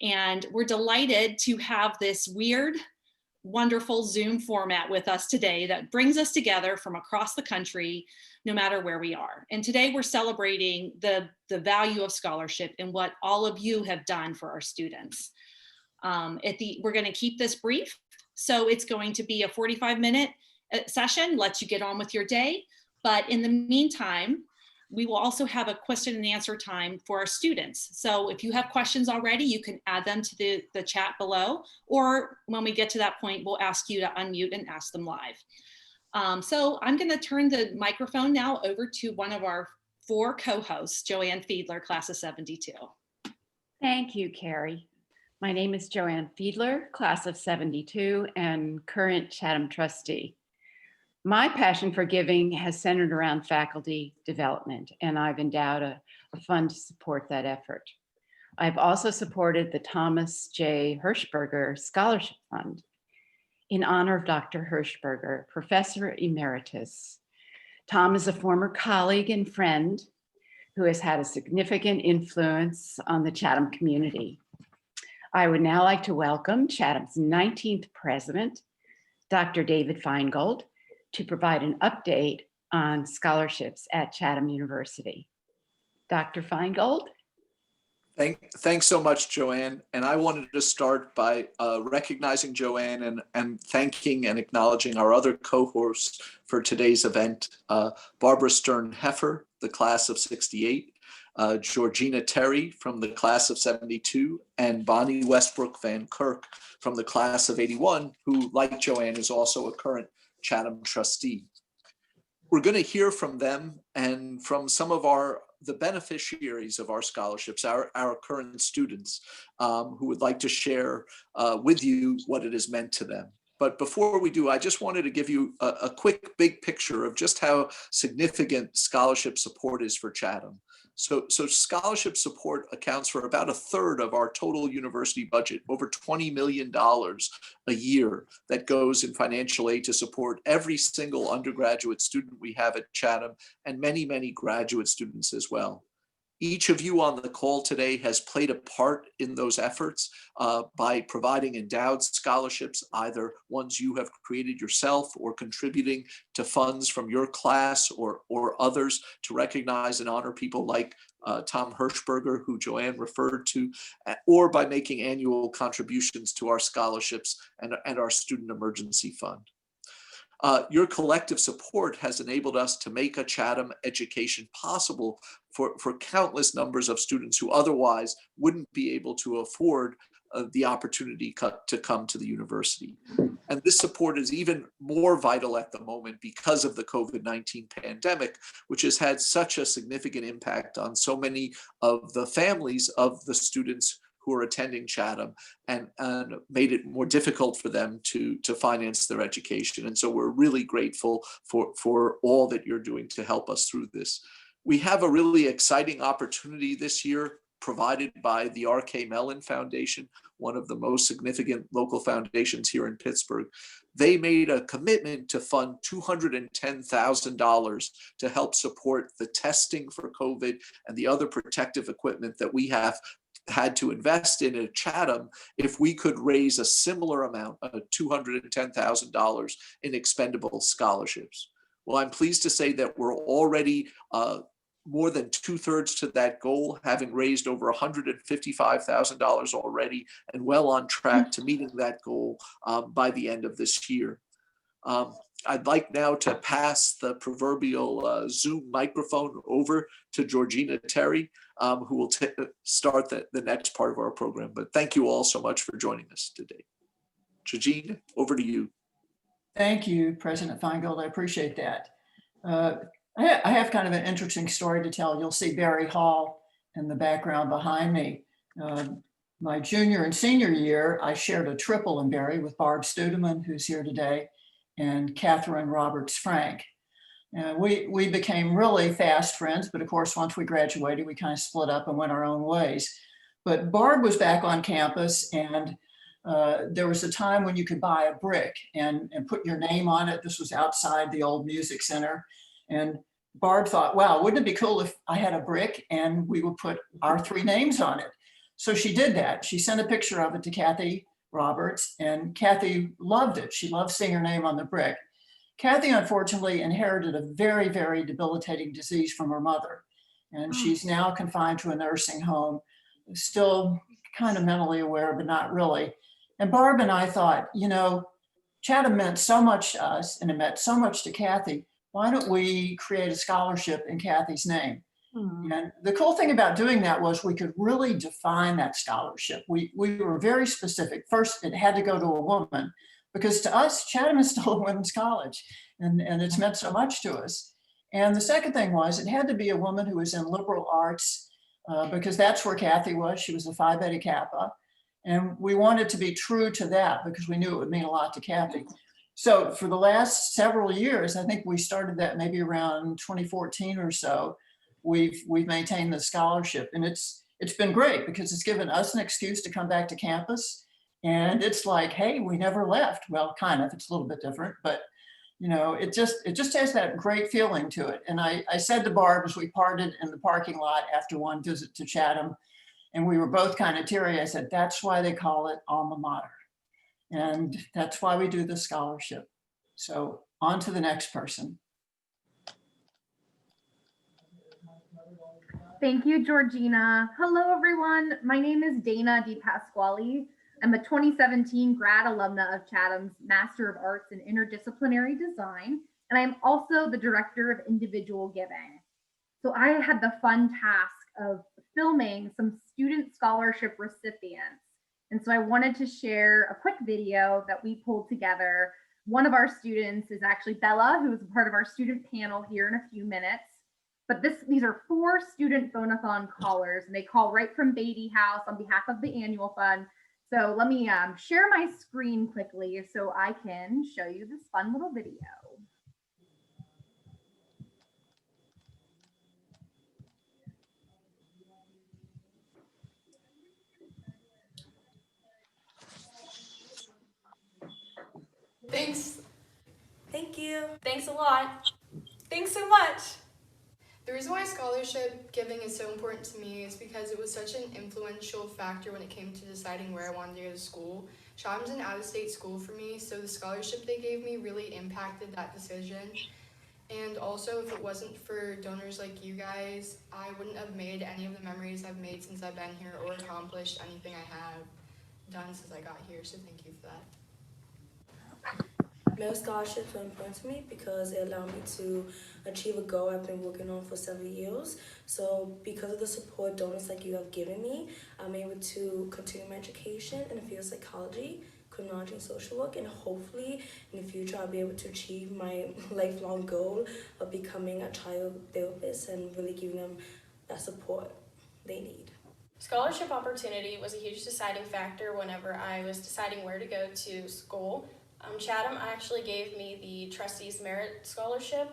And we're delighted to have this weird, wonderful Zoom format with us today that brings us together from across the country, no matter where we are. And today we're celebrating the value of scholarship and what all of you have done for our students. We're going to keep this brief. So it's going to be a 45-minute session, lets you get on with your day. But in the meantime, we will also have a question and answer time for our students. So if you have questions already, you can add them to the chat below, or when we get to that point, we'll ask you to unmute and ask them live. So I'm going to turn the microphone now over to one of our 4 co-hosts, Joanne Fiedler, class of 72. Thank you, Carrie. My name is Joanne Fiedler, class of 72 and current Chatham trustee. My passion for giving has centered around faculty development, and I've endowed a fund to support that effort. I've also supported the Thomas J. Hirschberger Scholarship Fund in honor of Dr. Hirschberger, Professor Emeritus. Tom is a former colleague and friend who has had a significant influence on the Chatham community. I would now like to welcome Chatham's 19th president, Dr. David Feingold, to provide an update on scholarships at Chatham University. Dr. Feingold? Thanks so much, Joanne. And I wanted to start by recognizing Joanne and thanking and acknowledging our other co-hosts for today's event. Barbara Stern-Heffer, the class of 68, Georgina Terry from the class of 72, and Bonnie Westbrook Van Kirk from the class of 81, who, like Joanne, is also a current Chatham trustee. We're going to hear from them and from some of the beneficiaries of our scholarships, our current students, who would like to share with you what it has meant to them. But before we do, I just wanted to give you a quick big picture of just how significant scholarship support is for Chatham. So scholarship support accounts for about 1/3 of our total university budget, over $20 million a year that goes in financial aid to support every single undergraduate student we have at Chatham and many, many graduate students as well. Each of you on the call today has played a part in those efforts by providing endowed scholarships, either ones you have created yourself or contributing to funds from your class or others to recognize and honor people like Tom Hirschberger, who Joanne referred to, or by making annual contributions to our scholarships and our Student Emergency Fund. Your collective support has enabled us to make a Chatham education possible for countless numbers of students who otherwise wouldn't be able to afford the opportunity to come to the university. And this support is even more vital at the moment because of the COVID-19 pandemic, which has had such a significant impact on so many of the families of the students who are attending Chatham and made it more difficult for them to finance their education. And so we're really grateful for all that you're doing to help us through this. We have a really exciting opportunity this year provided by the R.K. Mellon Foundation, one of the most significant local foundations here in Pittsburgh. They made a commitment to fund $210,000 to help support the testing for COVID and the other protective equipment that we have had to invest in at Chatham if we could raise a similar amount of $210,000 in expendable scholarships. Well, I'm pleased to say that we're already more than 2/3 to that goal, having raised over $155,000 already and well on track to meeting that goal by the end of this year. I'd like now to pass the proverbial Zoom microphone over to Georgina Terry, who will start the next part of our program. But thank you all so much for joining us today. Georgina, over to you. Thank you, President Feingold. I appreciate that. I have kind of an interesting story to tell. You'll see Barry Hall in the background behind me. My junior and senior year, I shared a triple in Barry with Barb Studeman, who's here today, and Catherine Roberts-Frank. We became really fast friends, but of course, once we graduated, we kind of split up and went our own ways. But Barb was back on campus, and there was a time when you could buy a brick and put your name on it. This was outside the old music center. And Barb thought, wow, wouldn't it be cool if I had a brick and we would put our 3 names on it? So she did that. She sent a picture of it to Kathy Roberts, and Kathy loved it. She loved seeing her name on the brick. Kathy, unfortunately, inherited a very, very debilitating disease from her mother, and she's now confined to a nursing home, still kind of mentally aware, but not really. And Barb and I thought, you know, Chatham meant so much to us, and it meant so much to Kathy. Why don't we create a scholarship in Kathy's name? And the cool thing about doing that was we could really define that scholarship. We were very specific. First, it had to go to a woman, because to us, Chatham is still a women's college, and it's meant so much to us. And the second thing was it had to be a woman who was in liberal arts, because that's where Kathy was. She was a Phi Beta Kappa. And we wanted to be true to that because we knew it would mean a lot to Kathy. So for the last several years, I think we started that maybe around 2014 or so, we've maintained the scholarship, and it's been great because it's given us an excuse to come back to campus. And it's like, hey, we never left. Well, kind of, it's a little bit different, but you know, it just has that great feeling to it. And I said to Barb as we parted in the parking lot after one visit to Chatham, and we were both kind of teary, I said, that's why they call it alma mater. And that's why we do the scholarship. So on to the next person. Thank you, Georgina. Hello, everyone. My name is Dana DiPasquale. I'm a 2017 grad alumna of Chatham's Master of Arts in Interdisciplinary Design, and I'm also the Director of Individual Giving. So I had the fun task of filming some student scholarship recipients. And so I wanted to share a quick video that we pulled together. One of our students is actually Bella, who is a part of our student panel here in a few minutes. But these are 4 student Phonathon callers, and they call right from Beatty House on behalf of the annual fund. So let me share my screen quickly so I can show you this fun little video. Thanks. Thank you. Thanks a lot. Thanks so much. The reason why scholarship giving is so important to me is because it was such an influential factor when it came to deciding where I wanted to go to school. Chatham's an out-of-state school for me, so the scholarship they gave me really impacted that decision. And also, if it wasn't for donors like you guys, I wouldn't have made any of the memories I've made since I've been here or accomplished anything I have done since I got here, so thank you for that. Merit scholarships are important to me because it allowed me to achieve a goal I've been working on for several years. So because of the support donors like you have given me, I'm able to continue my education in the field of psychology, criminology, and social work, and hopefully in the future I'll be able to achieve my lifelong goal of becoming a child therapist and really giving them that support they need. Scholarship opportunity was a huge deciding factor whenever I was deciding where to go to school. Chatham actually gave me the Trustees Merit Scholarship,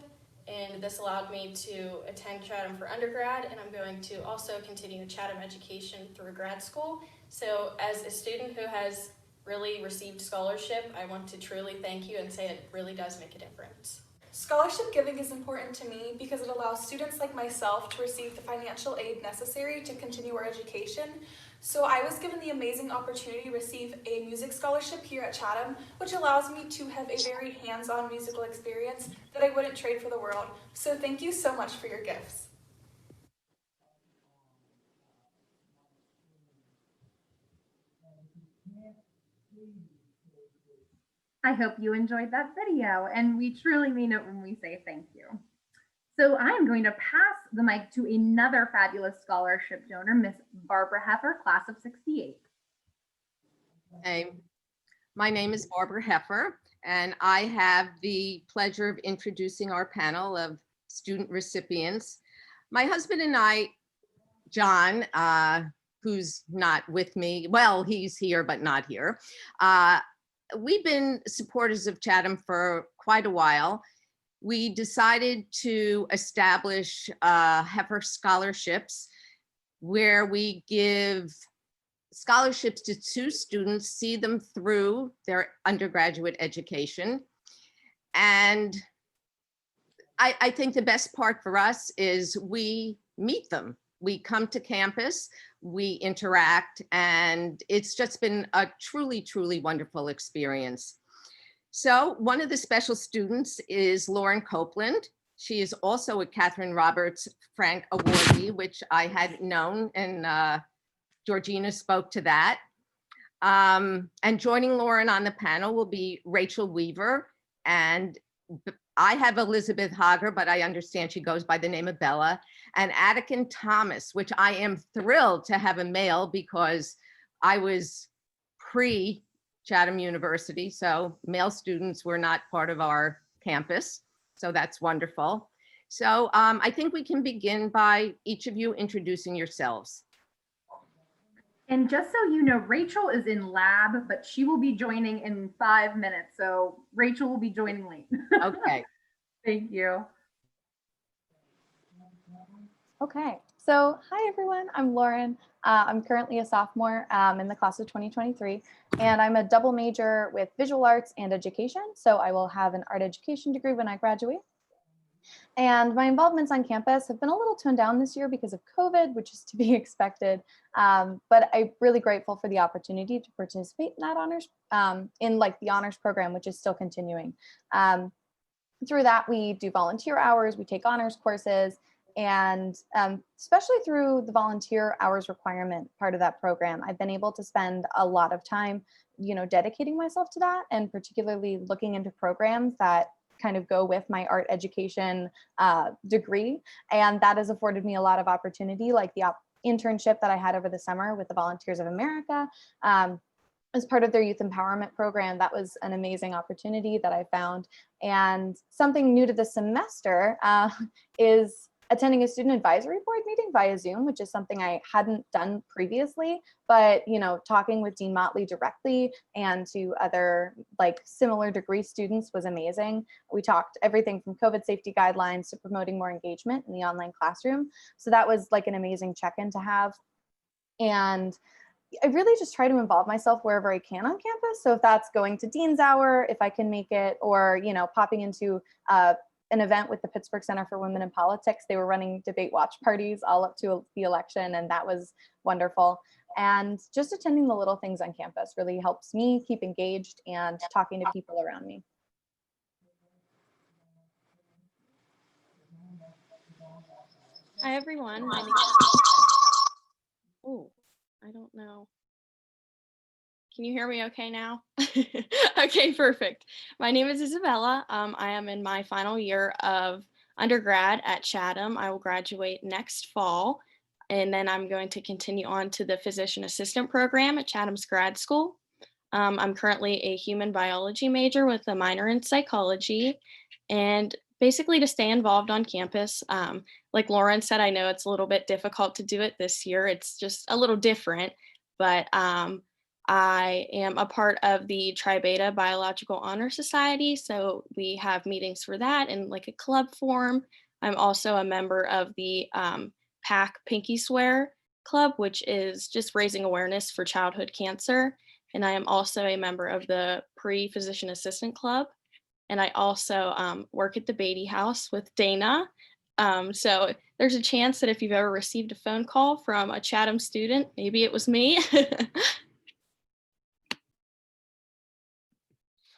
and this allowed me to attend Chatham for undergrad, and I'm going to also continue Chatham education through grad school. So as a student who has really received scholarship, I want to truly thank you and say it really does make a difference. Scholarship giving is important to me because it allows students like myself to receive the financial aid necessary to continue our education. So I was given the amazing opportunity to receive a music scholarship here at Chatham, which allows me to have a very hands-on musical experience that I wouldn't trade for the world. So thank you so much for your gifts. I hope you enjoyed that video, and we truly mean it when we say thank you. So I am going to pass the mic to another fabulous scholarship donor, Miss Barbara Heffer, class of 68. Hey, my name is Barbara Heffer, and I have the pleasure of introducing our panel of student recipients. My husband and I, John, who's not with me, well, he's here, but not here. We've been supporters of Chatham for quite a while. We decided to establish Heffer scholarships where we give scholarships to 2 students, see them through their undergraduate education. And I think the best part for us is we meet them. We come to campus, we interact, and it's just been a truly, truly wonderful experience. So one of the special students is Lauren Copeland. She is also a Catherine Roberts Frank awardee, which I hadn't known, and Georgina spoke to that. And joining Lauren on the panel will be Rachel Weaver, and I have Elizabeth Hager, but I understand she goes by the name of Bella, and Attican Thomas, which I am thrilled to have a male because I was pre-Chatham University, so male students were not part of our campus. So that's wonderful. So I think we can begin by each of you introducing yourselves. And just so you know, Rachel is in lab, but she will be joining in 5 minutes. So Rachel will be joining late. Okay. Thank you. Okay, so hi everyone, I'm Lauren. I'm currently a sophomore in the class of 2023, and I'm a double major with visual arts and education. So I will have an art education degree when I graduate. And my involvements on campus have been a little toned down this year because of COVID, which is to be expected. But I'm really grateful for the opportunity to participate in that honors, in like the honors program, which is still continuing. Through that, we do volunteer hours, we take honors courses, and especially through the volunteer hours requirement part of that program, I've been able to spend a lot of time, dedicating myself to that, and particularly looking into programs that kind of go with my art education degree. And that has afforded me a lot of opportunity, like the internship that I had over the summer with the Volunteers of America. As part of their youth empowerment program. That was an amazing opportunity that I found. And something new to the semester is attending a student advisory board meeting via Zoom, which is something I hadn't done previously, but talking with Dean Motley directly and to other like similar degree students was amazing. We talked everything from COVID safety guidelines to promoting more engagement in the online classroom. So that was like an amazing check-in to have. And I really just try to involve myself wherever I can on campus. So if that's going to Dean's Hour, if I can make it, or, popping into an event with the Pittsburgh Center for Women in Politics. They were running debate watch parties all up to the election, and that was wonderful. And just attending the little things on campus really helps me keep engaged and talking to people around me. Hi, everyone. Oh, I don't know. Can you hear me okay now? Okay, perfect. My name is Isabella. I am in my final year of undergrad at Chatham. I will graduate next fall, and then I'm going to continue on to the physician assistant program at Chatham's grad school. I'm currently a human biology major with a minor in psychology, and basically to stay involved on campus. Like Lauren said, I know it's a little bit difficult to do it this year. It's just a little different, but I am a part of the Tri Beta Biological Honor Society, so we have meetings for that in like a club form. I'm also a member of the PAC Pinky Swear Club, which is just raising awareness for childhood cancer. And I am also a member of the Pre-Physician Assistant Club. And I also work at the Beatty House with Dana. So there's a chance that if you've ever received a phone call from a Chatham student, maybe it was me.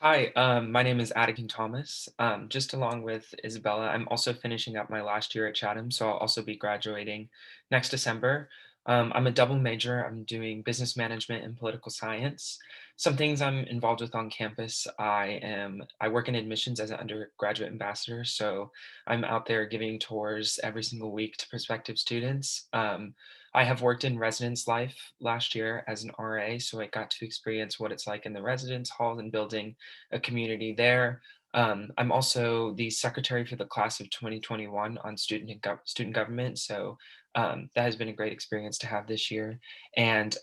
Hi, my name is Attican Thomas. Just along with Isabella, I'm also finishing up my last year at Chatham, so I'll also be graduating next December. I'm a double major. I'm doing business management and political science. Some things I'm involved with on campus. I work in admissions as an undergraduate ambassador, so I'm out there giving tours every single week to prospective students. I have worked in residence life last year as an RA, so I got to experience what it's like in the residence hall and building a community there. I'm also the secretary for the class of 2021 on student government, so that has been a great experience to have this year. And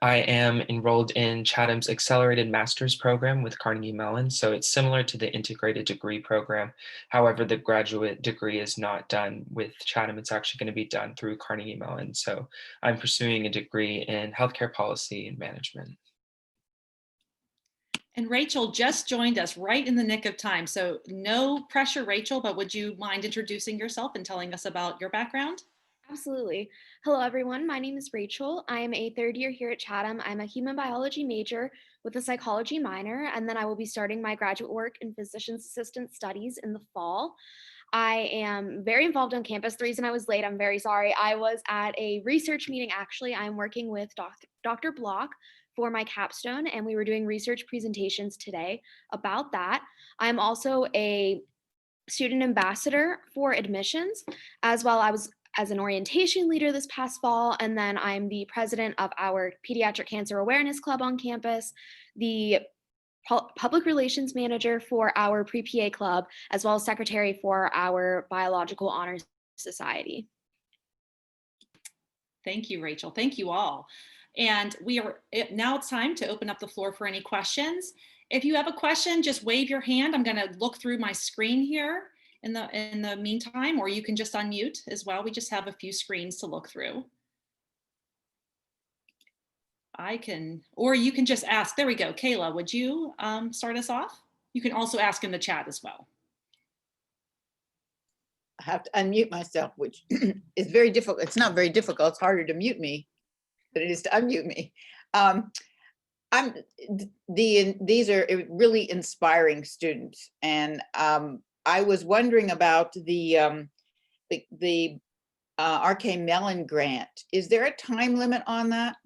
I am enrolled in Chatham's Accelerated Master's program with Carnegie Mellon. So it's similar to the integrated degree program. However, the graduate degree is not done with Chatham. It's actually going to be done through Carnegie Mellon. So I'm pursuing a degree in healthcare policy and management. And Rachel just joined us right in the nick of time. So no pressure, Rachel, but would you mind introducing yourself and telling us about your background? Absolutely. Hello, everyone. My name is Rachel. I am a third year here at Chatham. I'm a human biology major with a psychology minor, and then I will be starting my graduate work in physician's assistant studies in the fall. I am very involved on campus. The reason I was late, I'm very sorry. I was at a research meeting, actually. I'm working with Dr. Block for my capstone, and we were doing research presentations today about that. I'm also a student ambassador for admissions, as well. I was as an orientation leader this past fall, and then I'm the president of our Pediatric Cancer Awareness Club on campus, the public relations manager for our pre-PA club, as well as secretary for our Biological Honors Society. Thank you, Rachel. Thank you all. And now it's time to open up the floor for any questions. If you have a question, just wave your hand. I'm going to look through my screen here in the meantime, or you can just unmute as well. We just have a few screens to look through. Or you can just ask. There we go. Kayla, would you start us off? You can also ask in the chat as well. I have to unmute myself, which is very difficult. It's not very difficult. It's harder to mute me than it is to unmute me. These are really inspiring students, and I was wondering about the RK Mellon grant. Is there a time limit on that?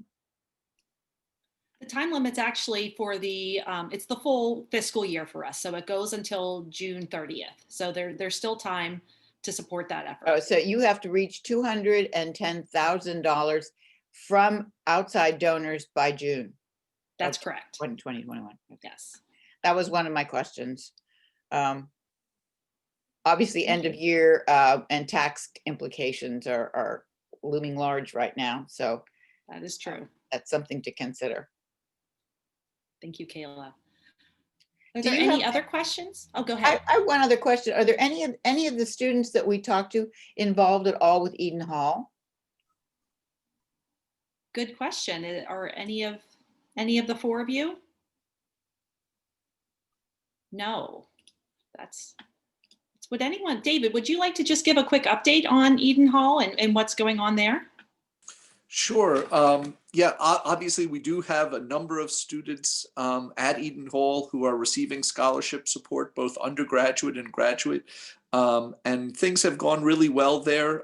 The time limit's actually for it's the full fiscal year for us. So it goes until June 30th. So there's still time to support that effort. Oh, so you have to reach $210,000 from outside donors by June. That's correct. 2021. Yes. That was one of my questions. Obviously, end of year and tax implications are looming large right now. So that is true. That's something to consider. Thank you, Kayla. Are there any other questions? Oh, go ahead. I have one other question. Are there any of the students that we talked to involved at all with Eden Hall? Good question. Are any of the four of you? No. Would anyone, David, would you like to just give a quick update on Eden Hall and what's going on there? Sure. Yeah, obviously we do have a number of students at Eden Hall who are receiving scholarship support, both undergraduate and graduate. And things have gone really well there.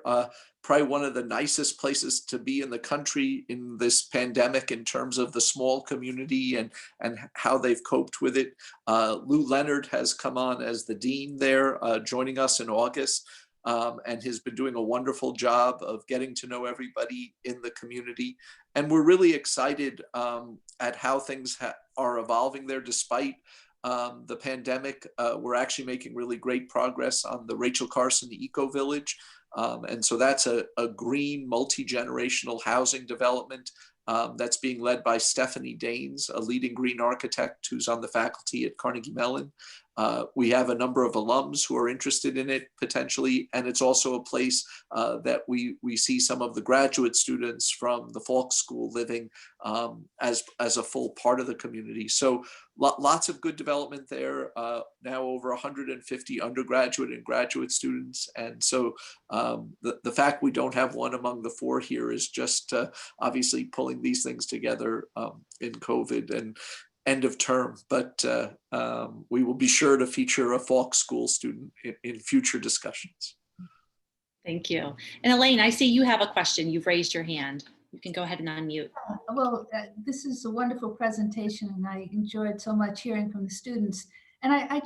Probably one of the nicest places to be in the country in this pandemic in terms of the small community and how they've coped with it. Lou Leonard has come on as the dean there, joining us in August. And has been doing a wonderful job of getting to know everybody in the community. And we're really excited at how things are evolving there despite the pandemic. We're actually making really great progress on the Rachel Carson Eco Village. And so that's a green multi-generational housing development that's being led by Stephanie Daines, a leading green architect who's on the faculty at Carnegie Mellon. We have a number of alums who are interested in it potentially, and it's also a place that we see some of the graduate students from the Falk School living as a full part of the community. So lots of good development there, now over 150 undergraduate and graduate students. And so the fact we don't have one among the four here is just obviously pulling these things together in COVID and end of term, but we will be sure to feature a Falk School student in future discussions. Thank you. And Elaine, I see you have a question. You've raised your hand. You can go ahead and unmute. Well, this is a wonderful presentation, and I enjoyed so much hearing from the students. And I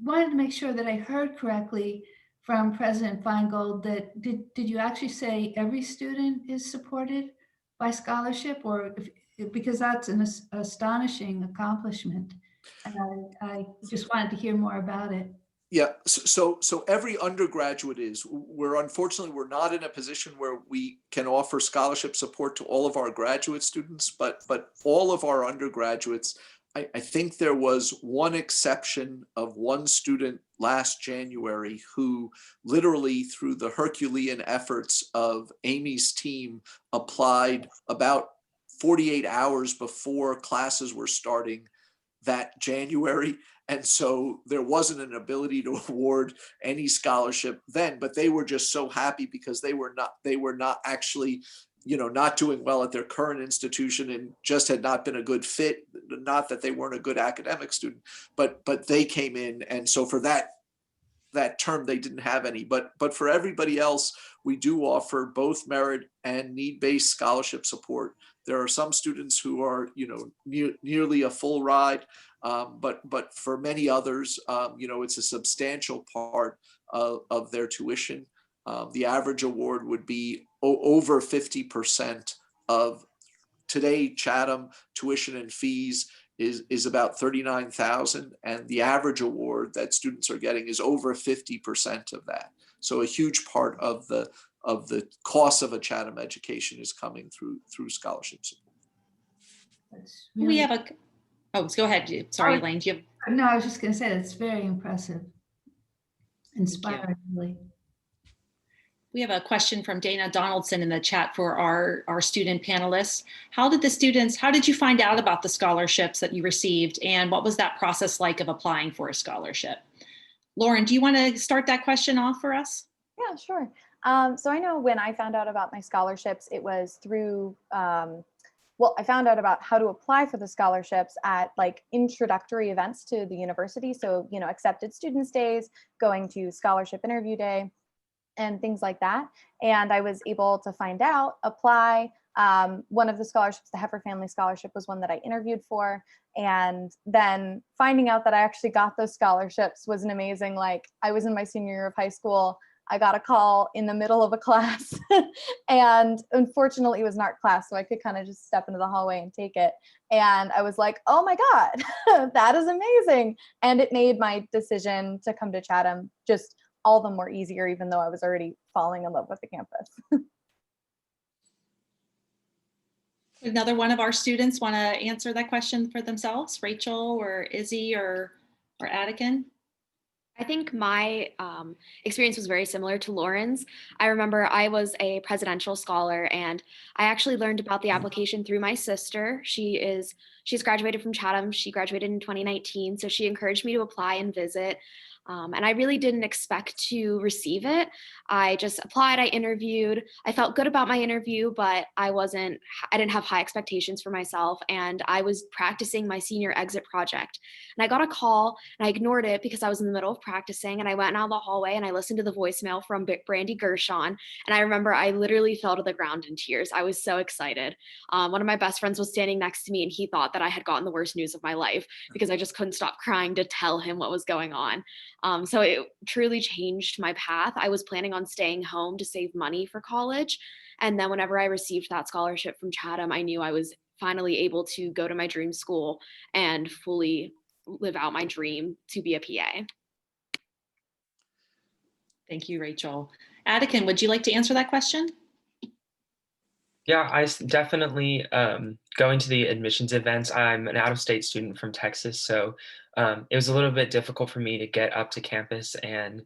wanted to make sure that I heard correctly from President Feingold that did you actually say every student is supported by scholarship, or because that's an astonishing accomplishment, and I just wanted to hear more about it. Yeah, so every undergraduate is. Unfortunately, we're not in a position where we can offer scholarship support to all of our graduate students, but all of our undergraduates. I think there was one exception of one student last January who literally through the Herculean efforts of Amy's team applied about 48 hours before classes were starting that January And so there wasn't an ability to award any scholarship then, but they were just so happy because they were not actually, not doing well at their current institution and just had not been a good fit. Not that they weren't a good academic student, but they came in. And so for that term, they didn't have any, but for everybody else, we do offer both merit and need-based scholarship support. There are some students who are, nearly a full ride, but for many others, it's a substantial part of their tuition. The average award would be over 50% of today. Chatham tuition and fees is about $39,000, and the average award that students are getting is over 50% of that. So a huge part of the cost of a Chatham education is coming through scholarships. We have go ahead. Sorry, Elaine. Do you have... No, I was just going to say that's very impressive. Inspiring, really. We have a question from Dana Donaldson in the chat for our student panelists. How did you find out about the scholarships that you received, and what was that process like of applying for a scholarship? Lauren, do you want to start that question off for us? Yeah, sure. So I know when I found out about my scholarships, it was through, I found out about how to apply for the scholarships at like introductory events to the university. So, accepted students days, going to scholarship interview day, and things like that. And I was able to find out, apply. One of the scholarships, the Heifer Family Scholarship, was one that I interviewed for. And then finding out that I actually got those scholarships was an amazing, I was in my senior year of high school. I got a call in the middle of a class and unfortunately it was an art class, so I could kind of just step into the hallway and take it. And I was like, oh my God, that is amazing. And it made my decision to come to Chatham just all the more easier, even though I was already falling in love with the campus. Another one of our students want to answer that question for themselves, Rachel or Izzy or Adikin? I think my experience was very similar to Lauren's. I remember I was a presidential scholar, and I actually learned about the application through my sister. She's graduated from Chatham. She graduated in 2019, so she encouraged me to apply and visit. And I really didn't expect to receive it. I just applied, I interviewed. I felt good about my interview, but I didn't have high expectations for myself. And I was practicing my senior exit project. And I got a call and I ignored it because I was in the middle of practicing. And I went out the hallway and I listened to the voicemail from Brandy Gershon. And I remember I literally fell to the ground in tears. I was so excited. One of my best friends was standing next to me and he thought that I had gotten the worst news of my life because I just couldn't stop crying to tell him what was going on. So it truly changed my path. I was planning on staying home to save money for college. And then whenever I received that scholarship from Chatham, I knew I was finally able to go to my dream school and fully live out my dream to be a PA. Thank you, Rachel. Adikin, would you like to answer that question? Yeah, I definitely going to the admissions events. I'm an out-of-state student from Texas, so it was a little bit difficult for me to get up to campus and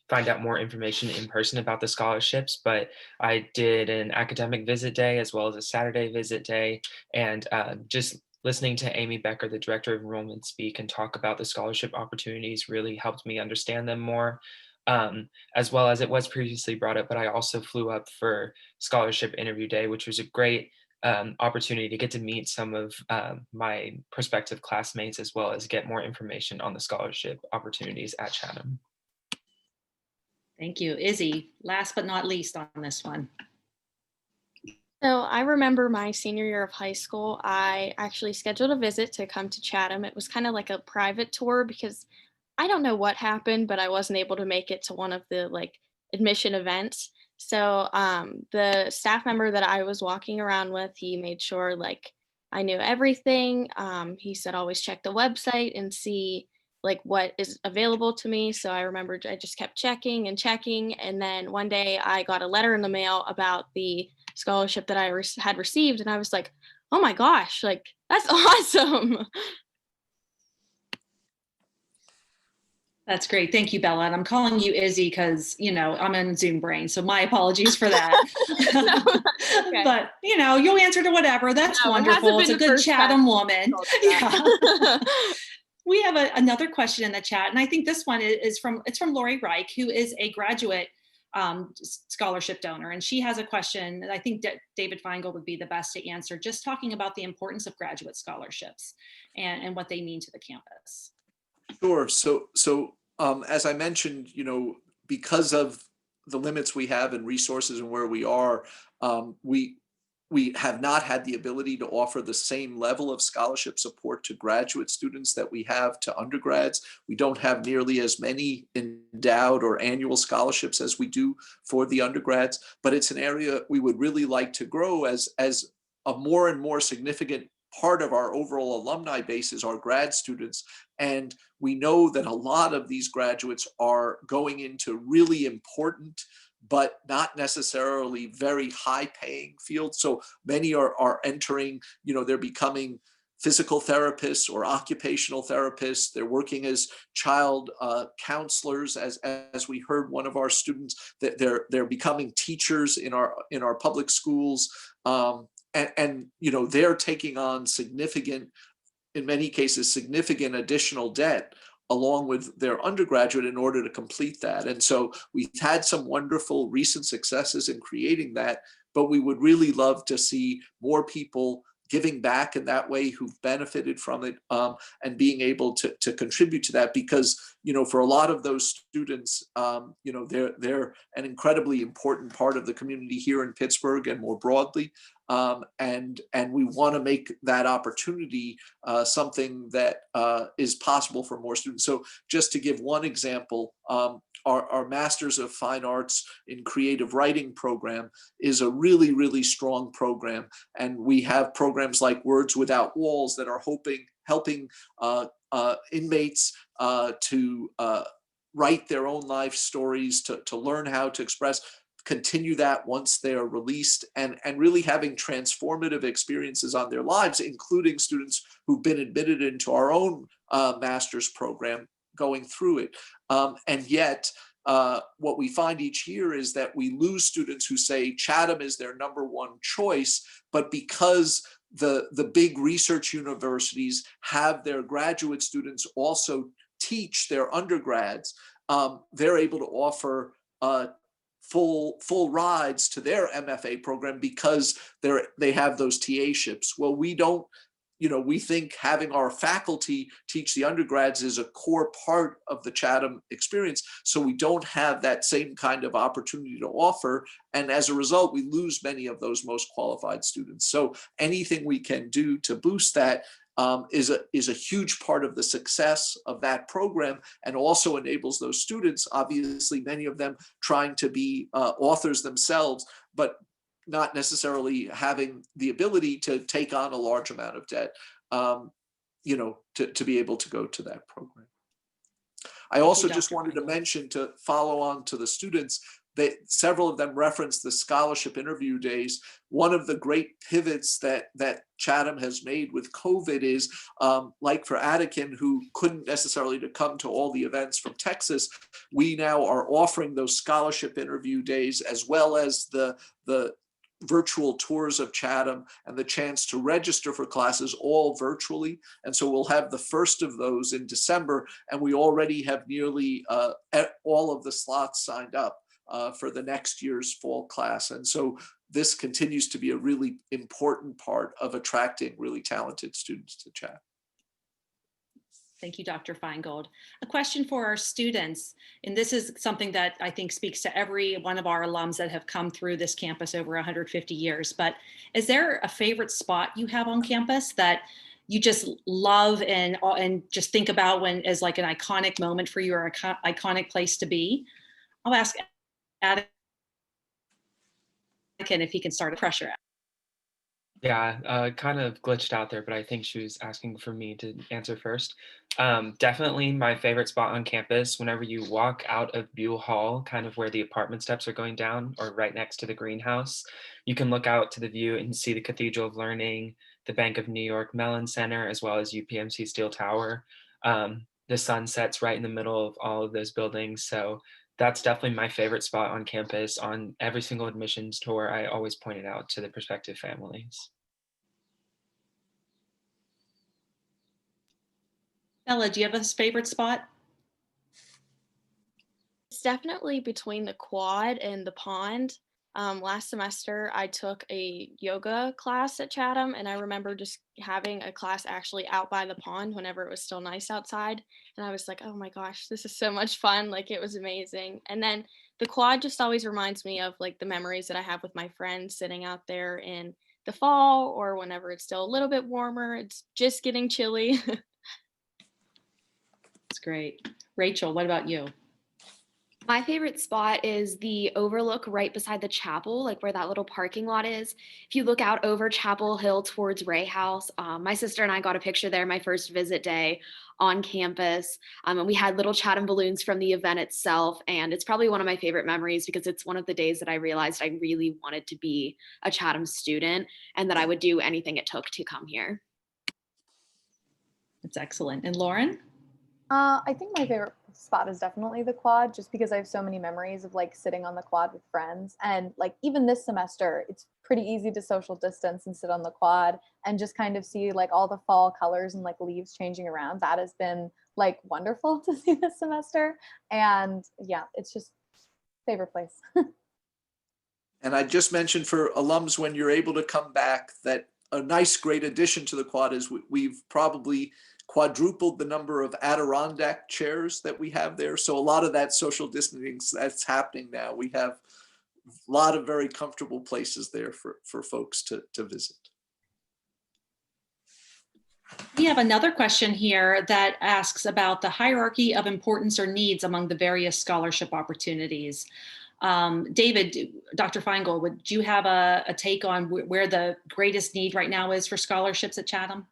find out more information in person about the scholarships, but I did an academic visit day as well as a Saturday visit day, and just listening to Amy Becker, the director of enrollment, speak and talk about the scholarship opportunities really helped me understand them more. As well as it was previously brought up, but I also flew up for scholarship interview day, which was a great opportunity to get to meet some of my prospective classmates, as well as get more information on the scholarship opportunities at Chatham. Thank you. Izzy, last but not least on this one. So I remember my senior year of high school, I actually scheduled a visit to come to Chatham. It was kind of like a private tour because I don't know what happened, but I wasn't able to make it to one of the admission events. So the staff member that I was walking around with, he made sure I knew everything. He said, always check the website and see what is available to me. So I remembered I just kept checking and checking. And then one day I got a letter in the mail about the scholarship that I had received. And I was like, oh my gosh, that's awesome. That's great. Thank you, Bella. And I'm calling you Izzy because, I'm in Zoom brain. So my apologies for that. Okay. But, you'll answer to whatever. That's wonderful. It's a good Chatham woman. Yeah. We have another question in the chat, and I think this one is from Lori Reich, who is a graduate scholarship donor, and she has a question that I think David Feingold would be the best to answer, just talking about the importance of graduate scholarships and what they mean to the campus. Sure. So as I mentioned, because of the limits we have and resources and where we are, we have not had the ability to offer the same level of scholarship support to graduate students that we have to undergrads. We don't have nearly as many endowed or annual scholarships as we do for the undergrads, but it's an area we would really like to grow as a more and more significant part of our overall alumni base is our grad students. And we know that a lot of these graduates are going into really important but not necessarily very high paying fields. So many are entering, they're becoming physical therapists or occupational therapists. They're working as child counselors, as we heard one of our students, that they're becoming teachers in our public schools. And they're taking on significant, in many cases, significant additional debt along with their undergraduate in order to complete that. And so we've had some wonderful recent successes in creating that, but we would really love to see more people giving back in that way who've benefited from it, and being able to contribute to that, because for a lot of those students, they're an incredibly important part of the community here in Pittsburgh and more broadly, and we want to make that opportunity something that is possible for more students. So just to give one example, our Masters of Fine Arts in Creative Writing program is a really, really strong program. And we have programs like Words Without Walls that are helping inmates to write their own life stories, to learn how to express, continue that once they are released, and really having transformative experiences on their lives, including students who've been admitted into our own master's program going through it. And yet, what we find each year is that we lose students who say Chatham is their number one choice, but because the big research universities have their graduate students also teach their undergrads, they're able to offer full rides to their MFA program because they have those TA-ships. Well, we don't. We think having our faculty teach the undergrads is a core part of the Chatham experience. So we don't have that same kind of opportunity to offer. And as a result, we lose many of those most qualified students. So anything we can do to boost that is a huge part of the success of that program, and also enables those students, obviously many of them trying to be authors themselves, but not necessarily having the ability to take on a large amount of debt, to be able to go to that program. I also just wanted to mention, to follow on to the students, that several of them referenced the scholarship interview days. One of the great pivots that Chatham has made with COVID is, like for Attican, who couldn't necessarily to come to all the events from Texas, we now are offering those scholarship interview days, as well as the virtual tours of Chatham and the chance to register for classes all virtually. And so we'll have the first of those in December, and we already have nearly all of the slots signed up for the next year's fall class. And so this continues to be a really important part of attracting really talented students to Chatham. Thank you, Dr. Feingold. A question for our students, and this is something that I think speaks to every one of our alums that have come through this campus over 150 years, but is there a favorite spot you have on campus that you just love and just think about when as like an iconic moment for you, or an iconic place to be? I'll ask Attican if he can start a pressure. Yeah, kind of glitched out there, but I think she was asking for me to answer first. Definitely my favorite spot on campus, whenever you walk out of Buell Hall, kind of where the apartment steps are going down, or right next to the greenhouse, you can look out to the view and see the Cathedral of Learning, the Bank of New York Mellon Center, as well as UPMC Steel Tower. The sun sets right in the middle of all of those buildings. So that's definitely my favorite spot on campus. On every single admissions tour, I always point it out to the prospective families. Bella, do you have a favorite spot? It's definitely between the quad and the pond. Last semester, I took a yoga class at Chatham, and I remember just having a class actually out by the pond whenever it was still nice outside. And I was like, oh my gosh, this is so much fun. Like, it was amazing. And then the quad just always reminds me of like the memories that I have with my friends sitting out there in the fall or whenever it's still a little bit warmer. It's just getting chilly. It's great. Rachel, what about you? My favorite spot is the overlook right beside the chapel, like where that little parking lot is. If you look out over Chapel Hill towards Ray House, my sister and I got a picture there my first visit day on campus. And we had little Chatham balloons from the event itself. And it's probably one of my favorite memories because it's one of the days that I realized I really wanted to be a Chatham student and that I would do anything it took to come here. That's excellent. And Lauren? I think my favorite spot is definitely the quad, just because I have so many memories of like sitting on the quad with friends. And like even this semester, it's pretty easy to social distance and sit on the quad and just kind of see like all the fall colors and like leaves changing around. That has been like wonderful to see this semester. And yeah, it's just favorite place. And I just mentioned for alums, when you're able to come back, that a nice, great addition to the quad is we've probably quadrupled the number of Adirondack chairs that we have there. So a lot of that social distancing that's happening now. We have a lot of very comfortable places there for folks to visit. We have another question here that asks about the hierarchy of importance or needs among the various scholarship opportunities. David, Dr. Feingold, would you have a take on where the greatest need right now is for scholarships at Chatham?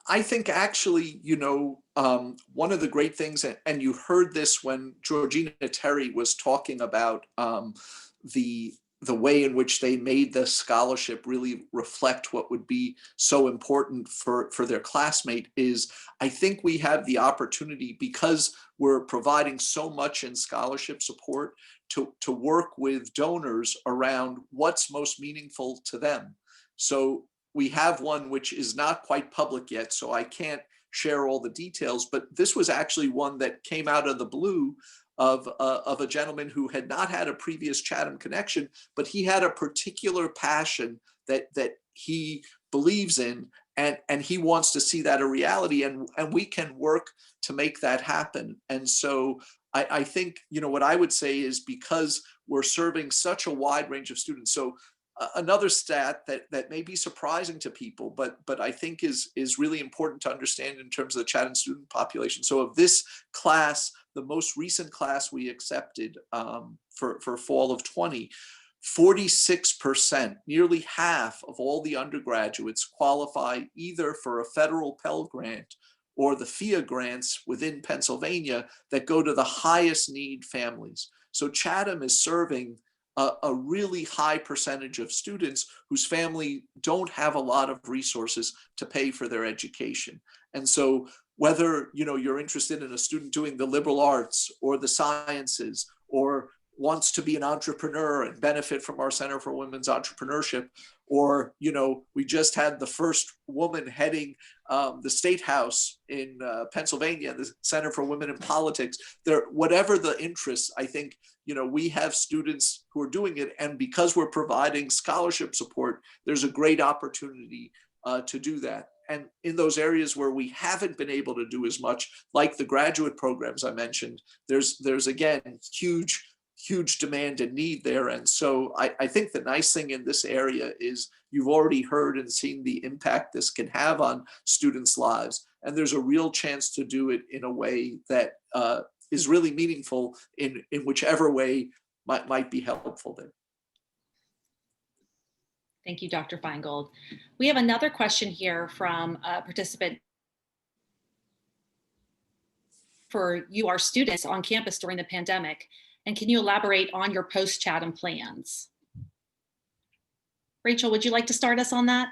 I think actually, one of the great things, and you heard this when Georgina Terry was talking about the way in which they made the scholarship really reflect what would be so important for their classmate, is I think we have the opportunity, because we're providing so much in scholarship support, to work with donors around what's most meaningful to them. So we have one which is not quite public yet, so I can't share all the details, but this was actually one that came out of the blue of a gentleman who had not had a previous Chatham connection, but he had a particular passion that he believes in, and he wants to see that a reality, and we can work to make that happen. And so I think, what I would say is, because we're serving such a wide range of students, so another stat that may be surprising to people, but I think is really important to understand in terms of the Chatham student population. So of this class, the most recent class we accepted for fall of 20, 46%, nearly half of all the undergraduates qualify either for a federal Pell Grant or the FIA grants within Pennsylvania that go to the highest need families. So Chatham is serving a really high percentage of students whose family don't have a lot of resources to pay for their education. And so whether you're interested in a student doing the liberal arts or the sciences, or wants to be an entrepreneur and benefit from our Center for Women's Entrepreneurship, or we just had the first woman heading the State House in Pennsylvania, the Center for Women in Politics. Whatever the interests, I think we have students who are doing it, and because we're providing scholarship support, there's a great opportunity to do that. And in those areas where we haven't been able to do as much, like the graduate programs I mentioned, there's again huge demand and need there. And so I think the nice thing in this area is you've already heard and seen the impact this can have on students' lives. And there's a real chance to do it in a way that is really meaningful in whichever way might be helpful there. Thank you, Dr. Feingold. We have another question here from a participant. For you, our students on campus during the pandemic, and can you elaborate on your post-Chatham plans? Rachel, would you like to start us on that?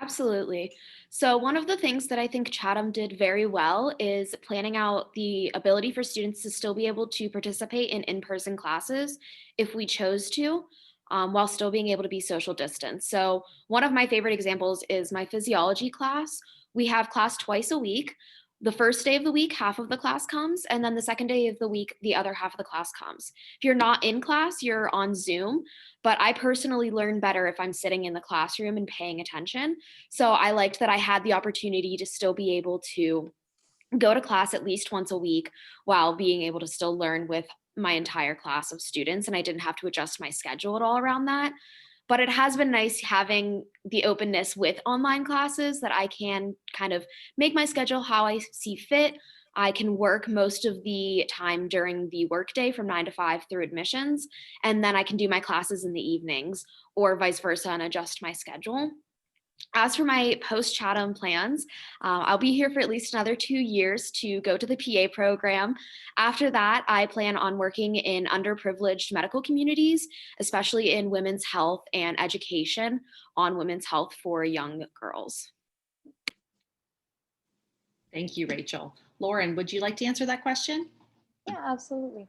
Absolutely. So one of the things that I think Chatham did very well is planning out the ability for students to still be able to participate in in-person classes if we chose to, while still being able to be social distance. So one of my favorite examples is my physiology class. We have class twice a week. the first day of the week, half of the class comes, and then the second day of the week, the other half of the class comes. If you're not in class, you're on Zoom, but I personally learn better if I'm sitting in the classroom and paying attention. So I liked that I had the opportunity to still be able to go to class at least once a week while being able to still learn with my entire class of students, and I didn't have to adjust my schedule at all around that. But it has been nice having the openness with online classes that I can kind of make my schedule how I see fit. I can work most of the time during the workday from 9 to 5 through admissions, and then I can do my classes in the evenings or vice versa and adjust my schedule. As for my post-Chatham plans, I'll be here for at least another 2 years to go to the PA program. After that, I plan on working in underprivileged medical communities, especially in women's health and education on women's health for young girls. Thank you, Rachel. Lauren, would you like to answer that question? Yeah, absolutely.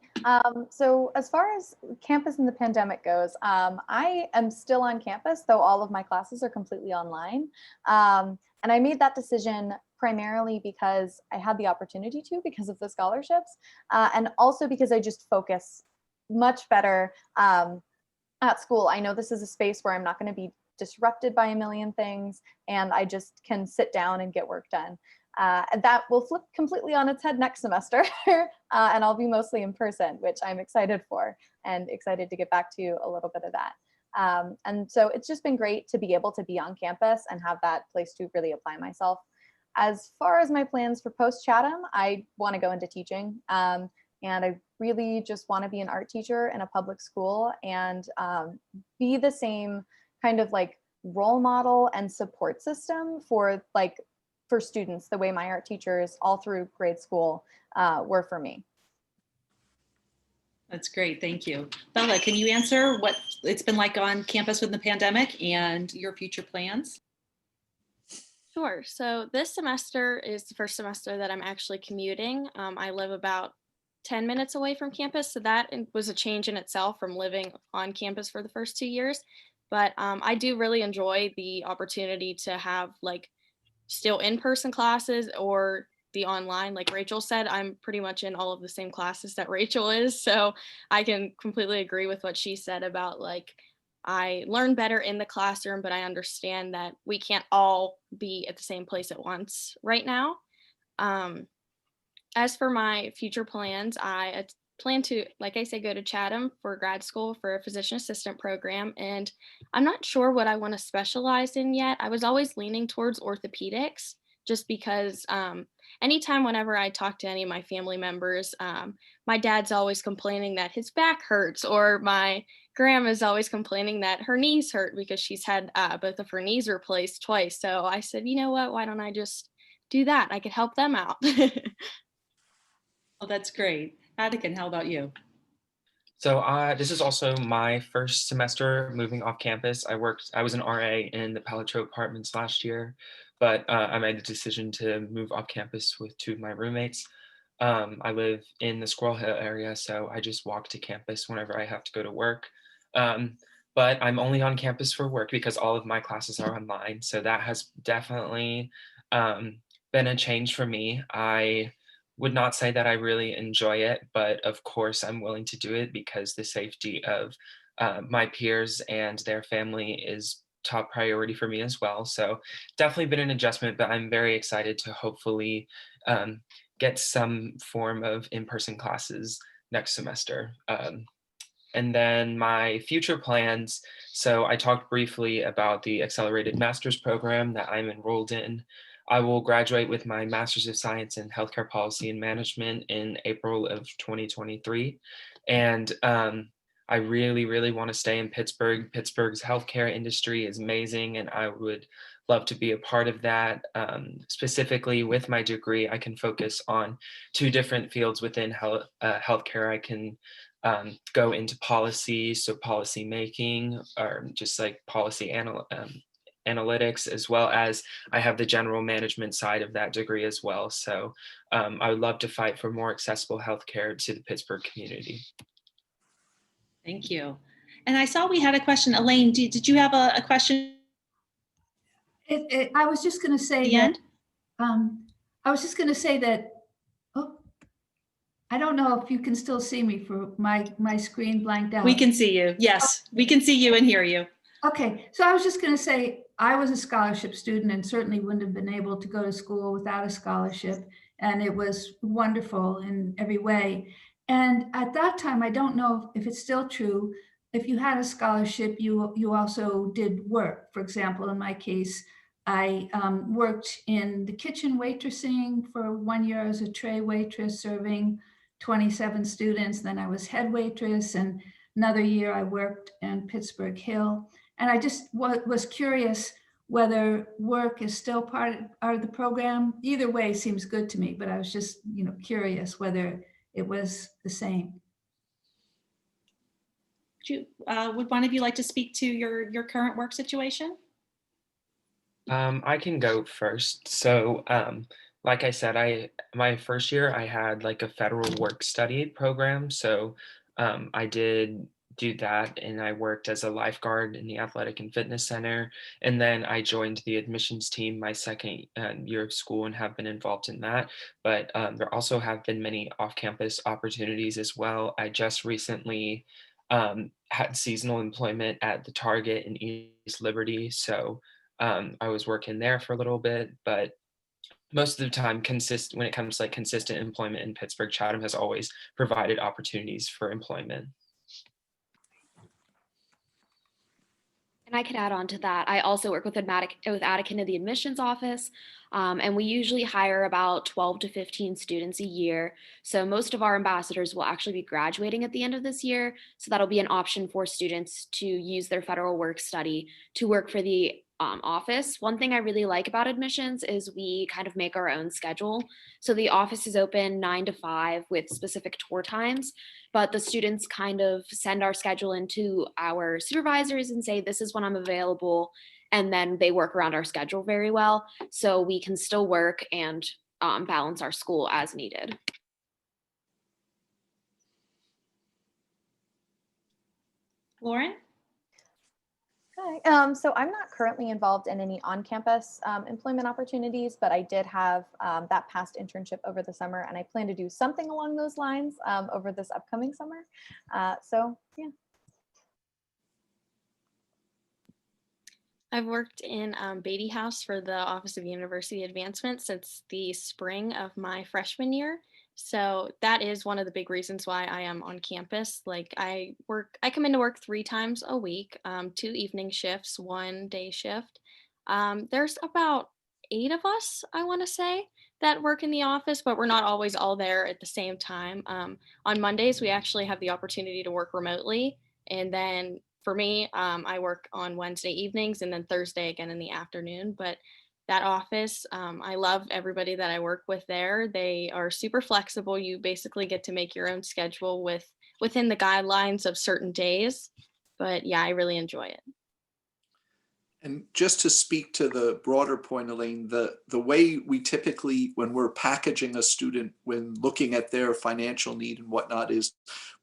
So as far as campus in the pandemic goes, I am still on campus, though all of my classes are completely online. And I made that decision primarily because I had the opportunity to, because of the scholarships, and also because I just focus much better at school. I know this is a space where I'm not going to be disrupted by a million things, and I just can sit down and get work done. And that will flip completely on its head next semester, and I'll be mostly in person, which I'm excited for and excited to get back to a little bit of that. And so it's just been great to be able to be on campus and have that place to really apply myself. As far as my plans for post-Chatham, I want to go into teaching, and I really just want to be an art teacher in a public school and be the same kind of like role model and support system for students, the way my art teachers all through grade school were for me. That's great, thank you. Bella, can you answer what it's been like on campus with the pandemic and your future plans? Sure. So this semester is the first semester that I'm actually commuting. I live about 10 minutes away from campus, so that was a change in itself from living on campus for the first 2 years. But I do really enjoy the opportunity to have still in-person classes or the online. Like Rachel said, I'm pretty much in all of the same classes that Rachel is. So I can completely agree with what she said about I learn better in the classroom, but I understand that we can't all be at the same place at once right now. As for my future plans, I plan to, like I said, go to Chatham for grad school for a physician assistant program. And I'm not sure what I want to specialize in yet. I was always leaning towards orthopedics just because anytime whenever I talk to any of my family members, my dad's always complaining that his back hurts, or my grandma's always complaining that her knees hurt because she's had both of her knees replaced twice. So I said, you know what, why don't I just do that? I could help them out. Oh, that's great. Attican, how about you? So this is also my first semester moving off campus. I was an RA in the Palo Alto Apartments last year, but I made the decision to move off campus with 2 of my roommates. I live in the Squirrel Hill area, so I just walk to campus whenever I have to go to work. But I'm only on campus for work because all of my classes are online. So that has definitely been a change for me. I would not say that I really enjoy it, but of course I'm willing to do it because the safety of my peers and their family is top priority for me as well. So definitely been an adjustment, but I'm very excited to hopefully get some form of in-person classes next semester. And then my future plans. So I talked briefly about the accelerated master's program that I'm enrolled in. I will graduate with my Master's of Science in Healthcare Policy and Management in April of 2023. And I really, really want to stay in Pittsburgh. Pittsburgh's healthcare industry is amazing, and I would love to be a part of that. Specifically with my degree, I can focus on 2 different fields within healthcare. I can go into policy, so policy making, or just like policy analytics, as well as I have the general management side of that degree as well. So I would love to fight for more accessible healthcare to the Pittsburgh community. Thank you. And I saw we had a question. Elaine, did you have a question? I was just going to say The that end? I was just going to say that, oh, I don't know if you can still see me for my screen blanked out. We can see you. Yes, we can see you and hear you. Okay, so I was just going to say, I was a scholarship student and certainly wouldn't have been able to go to school without a scholarship. And it was wonderful in every way. And at that time, I don't know if it's still true. If you had a scholarship, you also did work. For example, in my case, I worked in the kitchen waitressing for 1 year as a tray waitress, serving 27 students. Then I was head waitress, and another year I worked in Pittsburgh Hill. And I just was curious whether work is still part of the program. Either way seems good to me, but I was just, curious whether it was the same. Would one of you like to speak to your current work situation? I can go first. So, like I said, my first year I had like a federal work study program. So, I did do that, and I worked as a lifeguard in the athletic and fitness center. And then I joined the admissions team my second year of school and have been involved in that. But there also have been many off-campus opportunities as well. I just recently had seasonal employment at the Target in East Liberty. So I was working there for a little bit, but most of the time, when it comes to like consistent employment in Pittsburgh, Chatham has always provided opportunities for employment. And I could add on to that. I also work with Attica in the admissions office, and we usually hire about 12 to 15 students a year. So most of our ambassadors will actually be graduating at the end of this year. So that'll be an option for students to use their federal work study to work for the office. One thing I really like about admissions is we kind of make our own schedule. So the office is open 9 to 5 with specific tour times, but the students kind of send our schedule into our supervisors and say, this is when I'm available. And then they work around our schedule very well. So we can still work and balance our school as needed. Lauren? Hi. So I'm not currently involved in any on-campus employment opportunities, but I did have that past internship over the summer, and I plan to do something along those lines over this upcoming summer. So yeah. I've worked in Beatty House for the Office of University Advancement since the spring of my freshman year. So that is one of the big reasons why I am on campus. Like I come into work 3 times a week, 2 evening shifts, 1 day shift. There's about 8 of us, I want to say, that work in the office, but we're not always all there at the same time. On Mondays, we actually have the opportunity to work remotely. And then for me, I work on Wednesday evenings and then Thursday again in the afternoon. But that office, I love everybody that I work with there. They are super flexible. You basically get to make your own schedule within the guidelines of certain days. But yeah, I really enjoy it. And just to speak to the broader point, Elaine, the way we typically, when we're packaging a student, when looking at their financial need and whatnot, is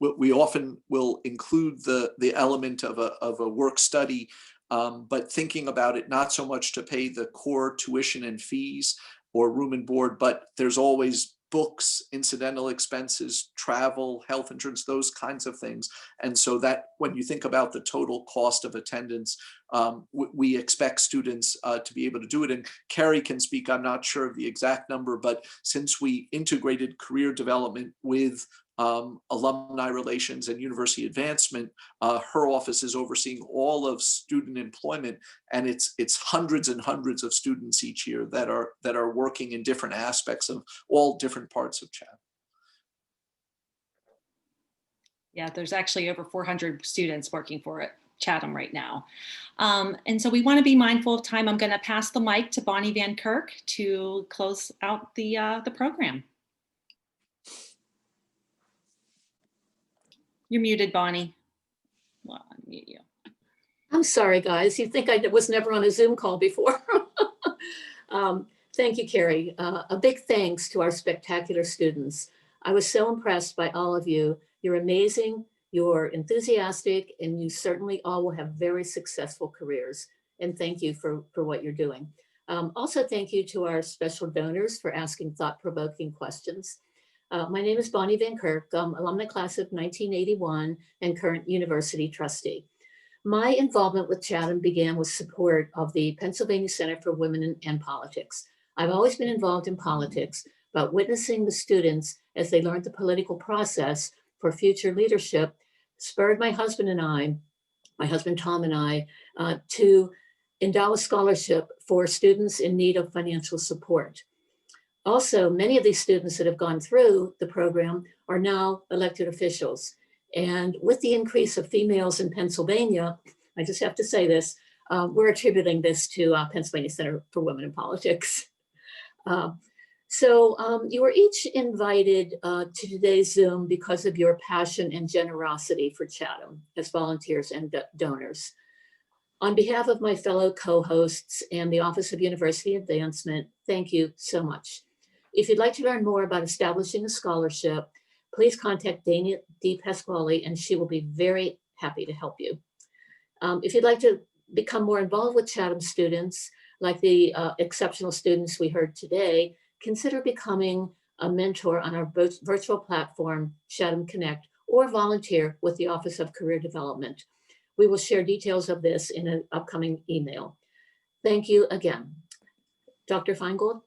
we often will include the element of a work study, but thinking about it not so much to pay the core tuition and fees or room and board, but there's always books, incidental expenses, travel, health insurance, those kinds of things. And so that when you think about the total cost of attendance, we expect students to be able to do it. And Carrie can speak, I'm not sure of the exact number, but since we integrated career development with alumni relations and university advancement, her office is overseeing all of student employment, and it's hundreds and hundreds of students each year that are working in different aspects of all different parts of Chatham. Yeah, there's actually over 400 students working for it. Chatham right now. And so we want to be mindful of time. I'm going to pass the mic to Bonnie Van Kirk to close out the program. You're muted, Bonnie. Well, unmute you. I'm sorry, guys. You'd think I was never on a Zoom call before. Thank you, Carrie. A big thanks to our spectacular students. I was so impressed by all of you. You're amazing. You're enthusiastic, and you certainly all will have very successful careers. And thank you for what you're doing. Also, thank you to our special donors for asking thought-provoking questions. My name is Bonnie Van Kirk, alumni class of 1981 and current university trustee. My involvement with Chatham began with support of the Pennsylvania Center for Women and Politics. I've always been involved in politics, but witnessing the students as they learned the political process for future leadership spurred my husband Tom and I, to endow a scholarship for students in need of financial support. Also, many of these students that have gone through the program are now elected officials. And with the increase of females in Pennsylvania, I just have to say this, we're attributing this to Pennsylvania Center for Women in Politics. You were each invited to today's Zoom because of your passion and generosity for Chatham as volunteers and donors. On behalf of my fellow co-hosts and the Office of University Advancement, thank you so much. If you'd like to learn more about establishing a scholarship, please contact Dana D. Pasquale and she will be very happy to help you. If you'd like to become more involved with Chatham students, like the exceptional students we heard today, consider becoming a mentor on our virtual platform, Chatham Connect, or volunteer with the Office of Career Development. We will share details of this in an upcoming email. Thank you again. Dr. Feingold?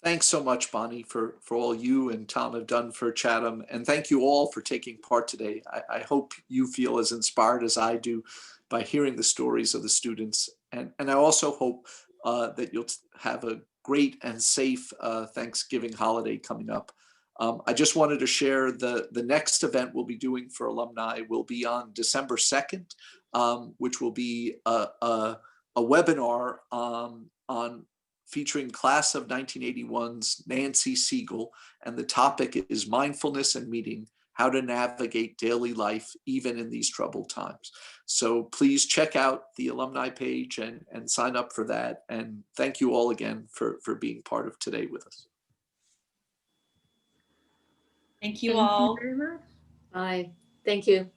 Thanks so much, Bonnie, for all you and Tom have done for Chatham. And thank you all for taking part today. I hope you feel as inspired as I do by hearing the stories of the students. And I also hope that you'll have a great and safe Thanksgiving holiday coming up. I just wanted to share the next event we'll be doing for alumni will be on December 2nd, which will be a webinar on featuring class of 1981's Nancy Siegel. And the topic is mindfulness and meeting, how to navigate daily life, even in these troubled times. So please check out the alumni page and sign up for that. And thank you all again for being part of today with us. Thank you all. Thank you very much. Bye. Thank you.